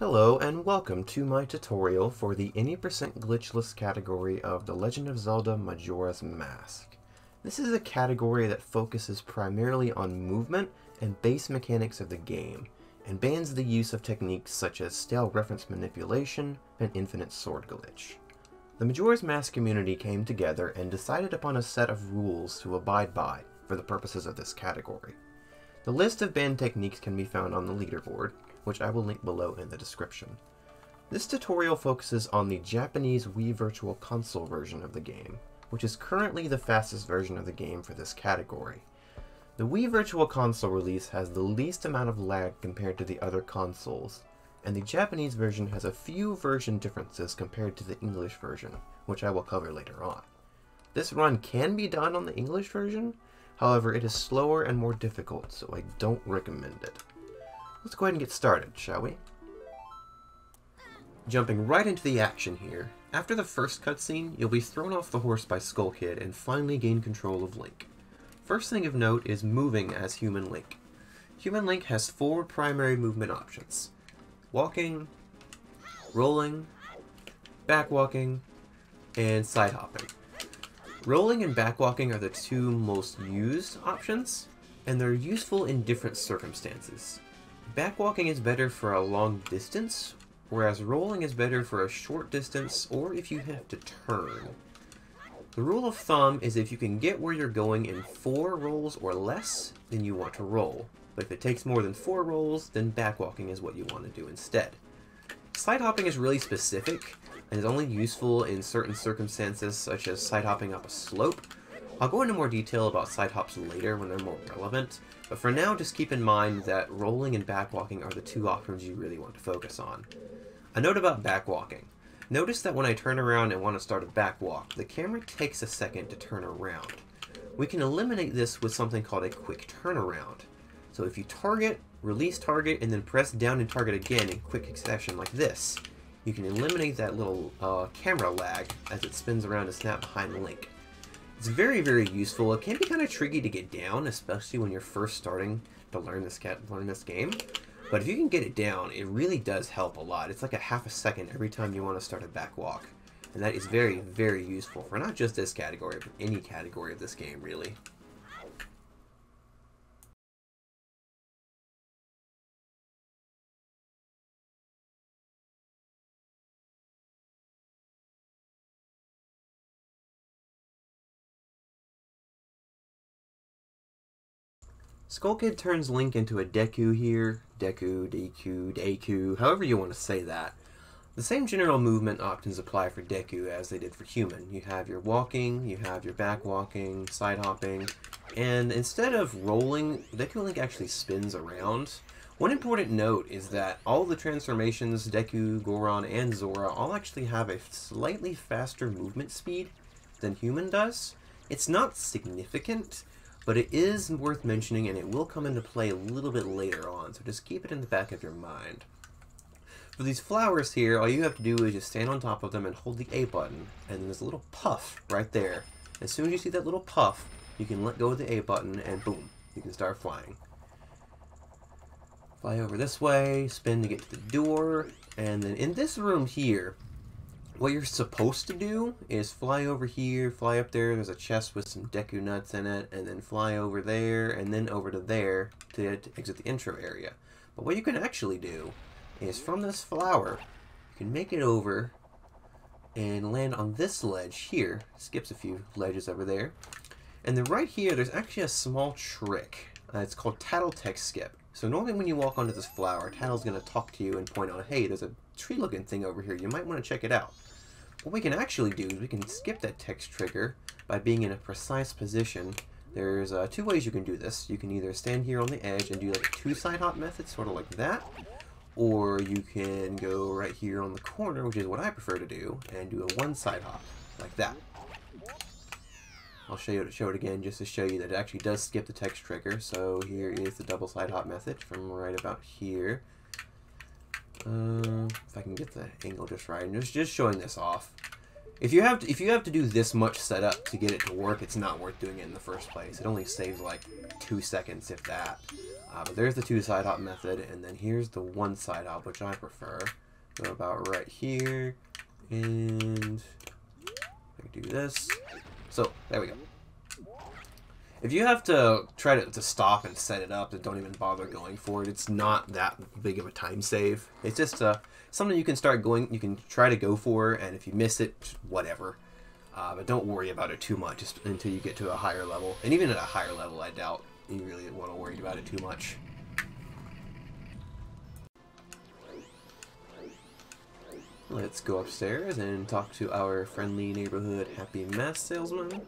Hello and welcome to my tutorial for the any percent glitchless category of The Legend of Zelda Majora's Mask. This is a category that focuses primarily on movement and base mechanics of the game, and bans the use of techniques such as stale reference manipulation and infinite sword glitch. The Majora's Mask community came together and decided upon a set of rules to abide by for the purposes of this category. The list of banned techniques can be found on the leaderboard, which I will link below in the description. This tutorial focuses on the Japanese Wii Virtual Console version of the game, which is currently the fastest version of the game for this category. The Wii Virtual Console release has the least amount of lag compared to the other consoles, and the Japanese version has a few version differences compared to the English version, which I will cover later on. This run can be done on the English version, however it is slower and more difficult, so I don't recommend it. Let's go ahead and get started, shall we? Jumping right into the action here, after the first cutscene, you'll be thrown off the horse by Skull Kid and finally gain control of Link. First thing of note is moving as Human Link. Human Link has 4 primary movement options: walking, rolling, backwalking, and side hopping. Rolling and backwalking are the 2 most used options, and they're useful in different circumstances. Backwalking is better for a long distance, whereas rolling is better for a short distance or if you have to turn. The rule of thumb is if you can get where you're going in 4 rolls or less, then you want to roll. But if it takes more than 4 rolls, then backwalking is what you want to do instead. Side hopping is really specific and is only useful in certain circumstances, such as side hopping up a slope. I'll go into more detail about side hops later when they're more relevant, but for now just keep in mind that rolling and backwalking are the 2 options you really want to focus on. A note about backwalking. Notice that when I turn around and want to start a backwalk, the camera takes a second to turn around. We can eliminate this with something called a quick turnaround. So if you target, release target, and then press down and target again in quick succession like this, you can eliminate that little camera lag as it spins around to snap behind Link. It's very, very useful. It can be kind of tricky to get down, especially when you're first starting to learn this game. But if you can get it down, it really does help a lot. It's like a half a second every time you want to start a backwalk. And that is very, very useful for not just this category, but any category of this game, really. Skull Kid turns Link into a Deku here. Deku, however you want to say that. The same general movement options apply for Deku as they did for Human. You have your walking, you have your backwalking, side hopping, and instead of rolling, Deku Link actually spins around. One important note is that all the transformations, Deku, Goron, and Zora, all actually have a slightly faster movement speed than Human does. It's not significant, but it is worth mentioning, and it will come into play a little bit later on, so just keep it in the back of your mind. For these flowers here, all you have to do is just stand on top of them and hold the A button, and there's a little puff right there. As soon as you see that little puff, you can let go of the A button, and boom, you can start flying. Fly over this way, spin to get to the door, and then in this room here, what you're supposed to do is fly over here, fly up there, there's a chest with some Deku nuts in it, and then fly over there, and then over to there to exit the intro area. But what you can actually do is from this flower, you can make it over and land on this ledge here. Skips a few ledges over there. And then right here, there's actually a small trick. It's called Tatl text skip. So normally when you walk onto this flower, Tatl's going to talk to you and point out, hey, there's a tree-looking thing over here. You might want to check it out. What we can actually do is we can skip that text trigger by being in a precise position. There's 2 ways you can do this. You can either stand here on the edge and do like a 2 side hop method, sort of like that, or you can go right here on the corner, which is what I prefer to do, and do a 1 side hop, like that. I'll show it again just to show you that it actually does skip the text trigger. So here is the double side hop method from right about here. If I can get the angle just right, and just showing this off. If you have to do this much setup to get it to work, it's not worth doing it in the first place. It only saves like 2 seconds, if that. But there's the 2 side hop method, and then here's the 1 side hop, which I prefer. Go about right here, and I do this. So there we go. If you have to try to stop and set it up, then don't even bother going for it. It's not that big of a time save. It's just something you can start going. You can try to go for, and if you miss it, whatever. But don't worry about it too much just until you get to a higher level. And even at a higher level, I doubt you really want to worry about it too much. Let's go upstairs and talk to our friendly neighborhood happy mask salesman. You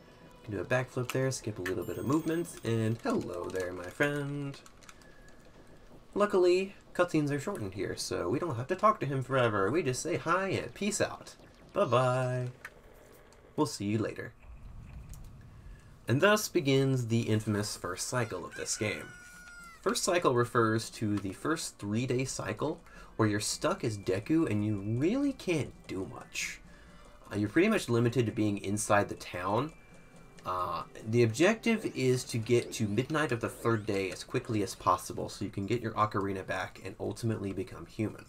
can do a backflip there, skip a little bit of movement, and hello there, my friend. Luckily, cutscenes are shortened here, so we don't have to talk to him forever. We just say hi and peace out. Bye-bye. We'll see you later. And thus begins the infamous first cycle of this game. First cycle refers to the first 3-day cycle where you're stuck as Deku and you really can't do much. You're pretty much limited to being inside the town. The objective is to get to midnight of the 3rd day as quickly as possible so you can get your ocarina back and ultimately become human.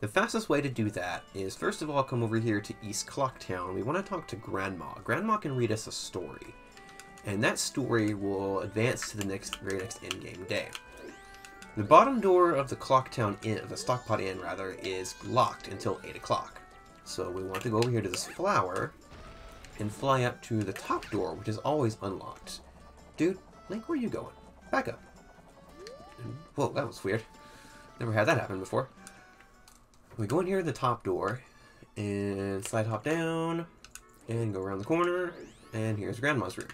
The fastest way to do that is, first of all, come over here to East Clocktown. We want to talk to Grandma. Grandma can read us a story, and that story will advance to the very next in-game day. The bottom door of the Clocktown Inn, of the Stockpot Inn rather, is locked until 8 o'clock. So we want to go over here to this flower and fly up to the top door, which is always unlocked. Dude, Link, where are you going? Back up. Whoa, that was weird. Never had that happen before. We go in here at the top door and slide hop down and go around the corner, and here's Grandma's room.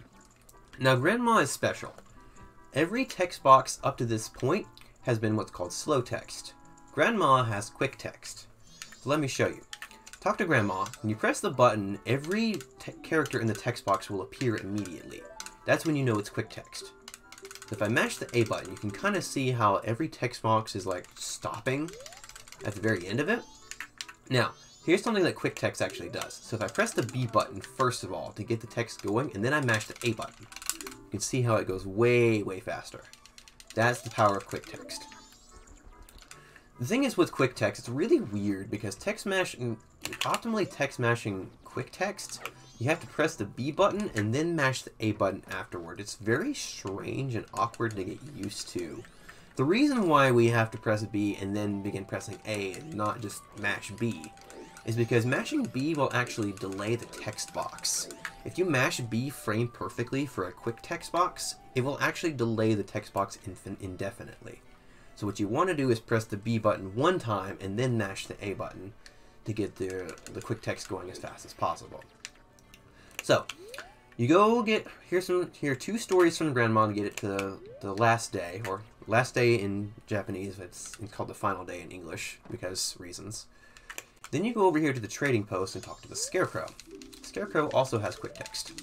Now, Grandma is special. Every text box up to this point has been what's called slow text. Grandma has quick text. So let me show you. Talk to Grandma. When you press the button, every character in the text box will appear immediately. That's when you know it's quick text. If I mash the A button, you can kind of see how every text box is like stopping at the very end of it. Now, here's something that quick text actually does. So if I press the B button first of all to get the text going, and then I mash the A button, you can see how it goes way, way faster. That's the power of quick text. The thing is with quick text, it's really weird because optimally text mashing quick text, you have to press the B button and then mash the A button afterward. It's very strange and awkward to get used to. The reason why we have to press B and then begin pressing A and not just mash B is because mashing B will actually delay the text box. If you mash B frame perfectly for a quick text box, it will actually delay the text box indefinitely. So what you want to do is press the B button one time and then mash the A button to get the quick text going as fast as possible. So, you go get, here are 2 stories from Grandma to get it to the last day, or last day in Japanese, it's called the final day in English, because reasons. Then you go over here to the trading post and talk to the Scarecrow. Scarecrow also has quick text.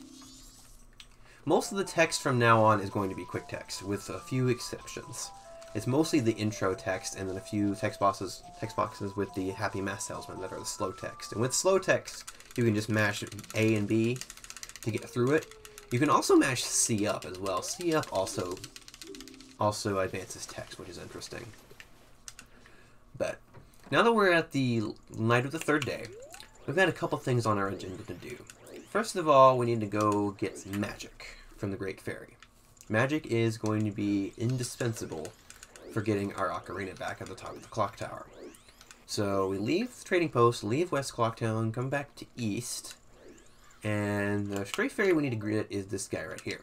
Most of the text from now on is going to be quick text, with a few exceptions. It's mostly the intro text and then a few text boxes with the Happy Mask Salesman that are the slow text. And with slow text, you can just mash A and B to get through it. You can also mash C up as well. C up also advances text, which is interesting. But now that we're at the night of the 3rd day, we've got a couple things on our agenda to do. First of all, we need to go get some magic from the Great Fairy. Magic is going to be indispensable for getting our ocarina back at the top of the clock tower. So we leave the trading post, leave West Clocktown, come back to East, and the stray fairy we need to get is this guy right here.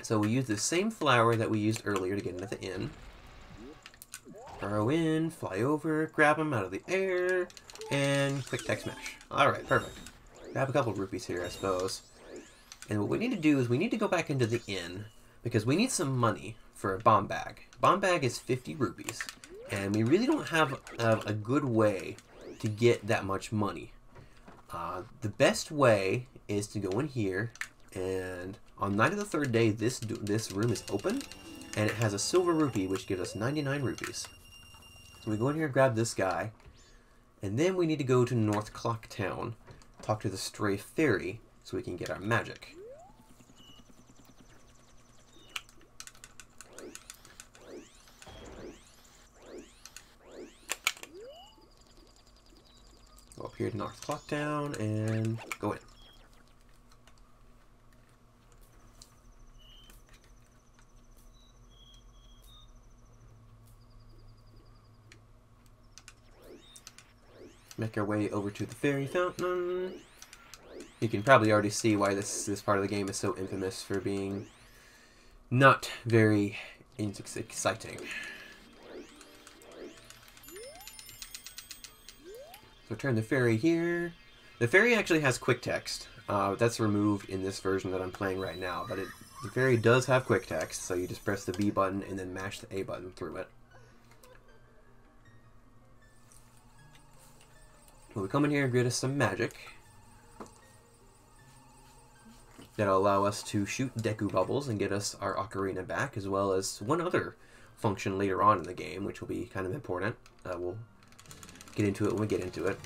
So we use the same flower that we used earlier to get into the inn. Burrow in, fly over, grab him out of the air, and quick text mash. Alright, perfect. Grab a couple rupees here, I suppose. And what we need to do is we need to go back into the inn, because we need some money for a bomb bag. Bomb bag is 50 rupees, and we really don't have a good way to get that much money. The best way is to go in here, and on night of the 3rd day, this room is open, and it has a silver rupee, which gives us 99 rupees. So we go in here and grab this guy, and then we need to go to North Clocktown talk to the stray fairy so we can get our magic. Go up here to North Clock Town and go in. Make our way over to the fairy fountain. You can probably already see why this part of the game is so infamous for being not very exciting. So turn the fairy here. The fairy actually has quick text. That's removed in this version that I'm playing right now, but the fairy does have quick text, so you just press the B button and then mash the A button through it. We'll come in here and get us some magic. That'll allow us to shoot Deku bubbles and get us our ocarina back, as well as one other function later on in the game, which will be kind of important. We'll get into it when we get into it.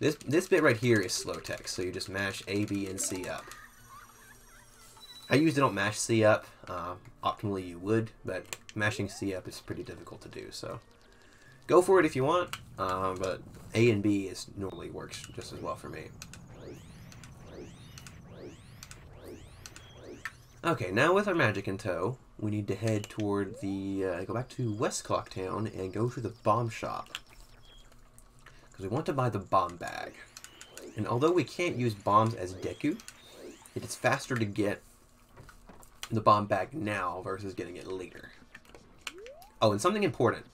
This bit right here is slow text, so you just mash A, B, and C up. I usually don't mash C up. Optimally you would, but mashing C up is pretty difficult to do, so go for it if you want, but A and B normally works just as well for me. Okay, now with our magic in tow, we need to head toward the, go back to West Clock Town and go to the bomb shop. Because we want to buy the bomb bag. And although we can't use bombs as Deku, it is faster to get the bomb bag now versus getting it later. Oh, and something important.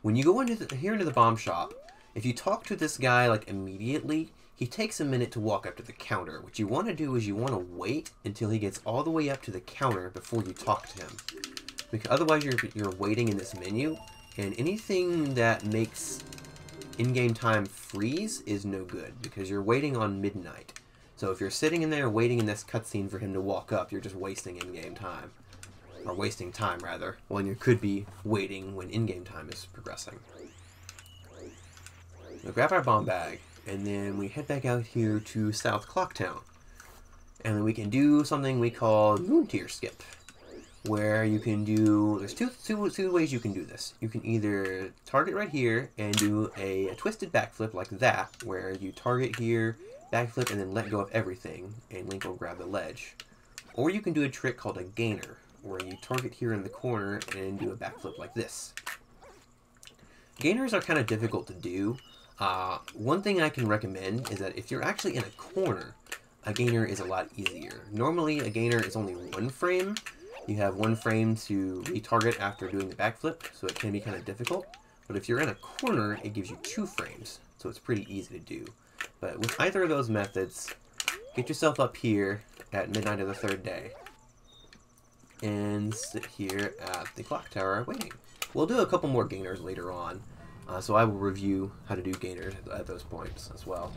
When you go into the bomb shop, if you talk to this guy like immediately, he takes a minute to walk up to the counter. What you want to do is you want to wait until he gets all the way up to the counter before you talk to him. Because otherwise you're waiting in this menu, and anything that makes in-game time freeze is no good, because you're waiting on midnight. So if you're sitting in there waiting in this cutscene for him to walk up, you're just wasting in-game time. Or wasting time, rather, when you could be waiting when in-game time is progressing. So grab our bomb bag, and then we head back out here to South Clock Town. And then we can do something we call Moon Tier Skip, where you can do, there's two ways you can do this. You can either target right here and do a twisted backflip like that, where you target here, backflip, and then let go of everything, and Link will grab the ledge. Or you can do a trick called a gainer, where you target here in the corner and do a backflip like this. Gainers are kind of difficult to do. One thing I can recommend is that if you're actually in a corner, a gainer is a lot easier. Normally, a gainer is only 1 frame. You have 1 frame to retarget after doing the backflip, so it can be kind of difficult. But if you're in a corner, it gives you 2 frames, so it's pretty easy to do. But with either of those methods, get yourself up here at midnight of the 3rd day, and sit here at the clock tower waiting. We'll do a couple more gainers later on, so I will review how to do gainers at those points as well.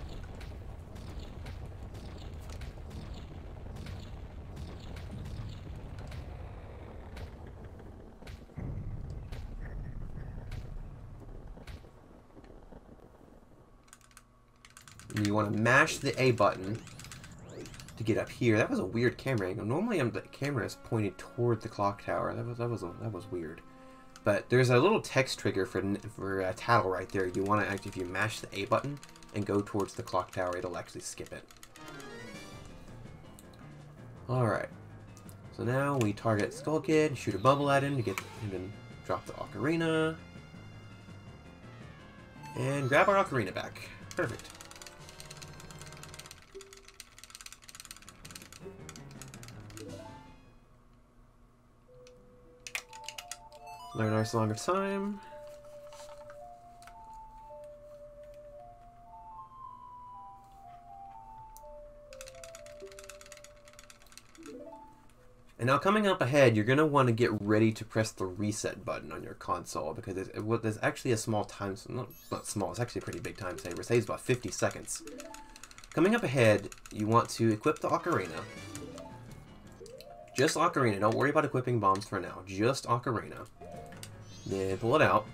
And you want to mash the A button to get up here. That was a weird camera angle. Normally the camera is pointed toward the clock tower. That was weird. But there's a little text trigger for Tatl right there. You want to actually, if you mash the A button and go towards the clock tower, it'll actually skip it. Alright. So now we target Skull Kid, shoot a bubble at him to get him to drop the ocarina. And grab our ocarina back. Perfect. Learn our Song of Time. And now coming up ahead, you're going to want to get ready to press the reset button on your console, because there's actually a small time, not small, it's actually a pretty big time saver. It saves about 50 seconds. Coming up ahead, you want to equip the ocarina. Just ocarina, don't worry about equipping bombs for now, just ocarina. Then pull it out.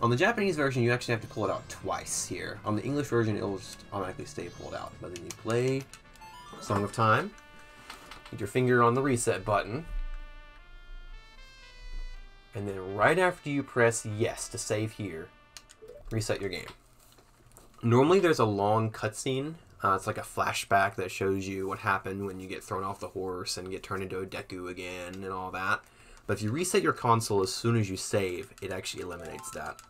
On the Japanese version, you actually have to pull it out twice here. On the English version, it'll just automatically stay pulled out. But then you play Song of Time, get your finger on the reset button, and then right after you press yes to save here, reset your game. Normally there's a long cutscene. It's like a flashback that shows you what happened when you get thrown off the horse and get turned into a Deku again and all that. But if you reset your console as soon as you save, it actually eliminates that.